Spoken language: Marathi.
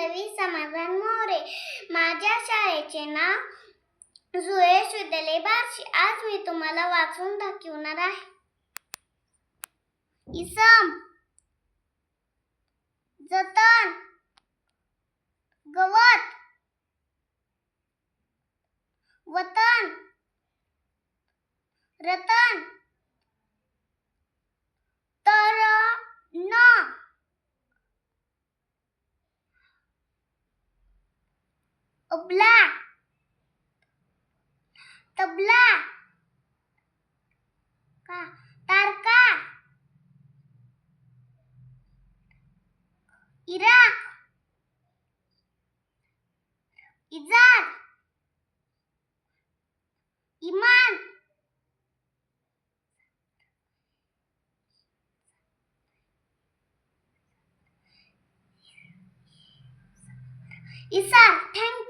पल्लवी समाधान मोरे. माझ्या शाळेचे नाव सुयश विद्यालय बार्शी. आज मी तुम्हाला वाचून दाखवणार आहे. इसम, जतन, गवत, वतन, रतन, तरण, अबला, तबला, तारका, इराक, इजार, इमान, इसार. थँक